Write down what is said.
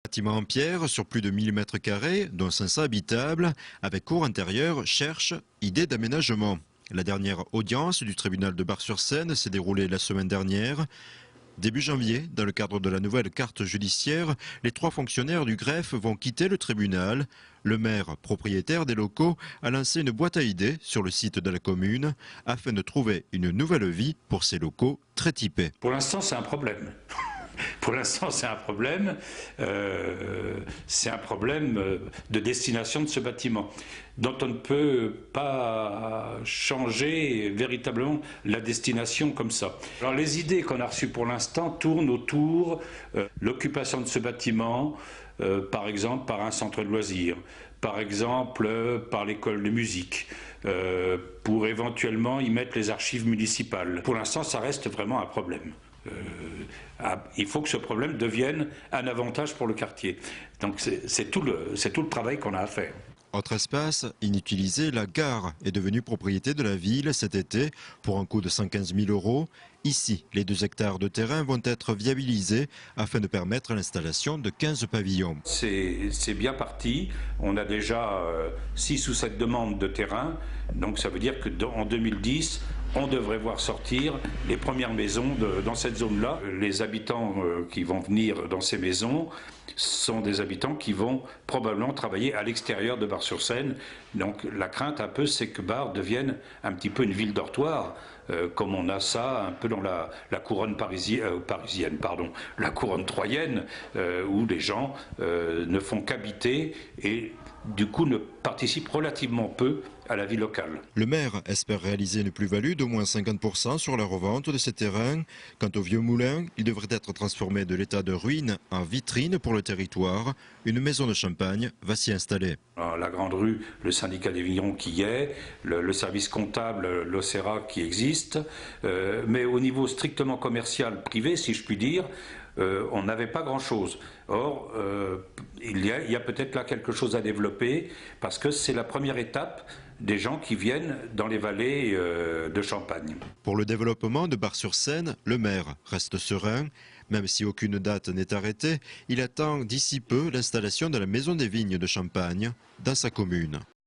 Bâtiment en pierre sur plus de 1000 m², dont 500 habitables, avec cour intérieure, cherche idée d'aménagement. La dernière audience du tribunal de Bar-sur-Seine s'est déroulée la semaine dernière. Début janvier, dans le cadre de la nouvelle carte judiciaire, les 3 fonctionnaires du greffe vont quitter le tribunal. Le maire, propriétaire des locaux, a lancé une boîte à idées sur le site de la commune afin de trouver une nouvelle vie pour ces locaux très typés. Pour l'instant, c'est un problème. Pour l'instant, c'est un problème. C'est un problème de destination de ce bâtiment, dont on ne peut pas changer véritablement la destination comme ça. Alors, les idées qu'on a reçues pour l'instant tournent autour de l'occupation de ce bâtiment, par exemple par un centre de loisirs, par exemple par l'école de musique, pour éventuellement y mettre les archives municipales. Pour l'instant, ça reste vraiment un problème. Il faut que ce problème devienne un avantage pour le quartier. Donc c'est tout le travail qu'on a à faire. Autre espace inutilisé, la gare est devenue propriété de la ville cet été pour un coût de 115 000 €. Ici, les 2 hectares de terrain vont être viabilisés afin de permettre l'installation de 15 pavillons. C'est bien parti. On a déjà 6 ou 7 demandes de terrain. Donc ça veut dire qu'en 2010, on devrait voir sortir les premières maisons dans cette zone-là. Les habitants qui vont venir dans ces maisons sont des habitants qui vont probablement travailler à l'extérieur de Bar-sur-Seine. Donc la crainte un peu, c'est que Bar devienne un petit peu une ville dortoir, comme on a ça un peu dans la couronne la couronne troyenne, où les gens ne font qu'habiter et du coup ne participent relativement peu à la vie locale. Le maire espère réaliser une plus-value d'au moins 50% sur la revente de ces terrains. Quant au vieux moulin, il devrait être transformé de l'état de ruine en vitrine pour le territoire. Une maison de champagne va s'y installer. La Grande Rue, le syndicat des vignerons qui y est, le service comptable, l'OCERA qui existe, mais au niveau strictement commercial, privé, si je puis dire, on n'avait pas grand-chose. Or, il y a peut-être là quelque chose à développer, parce que c'est la première étape des gens qui viennent dans les vallées de Champagne. Pour le développement de Bar-sur-Seine, le maire reste serein. Même si aucune date n'est arrêtée, il attend d'ici peu l'installation de la Maison des Vignes de Champagne dans sa commune.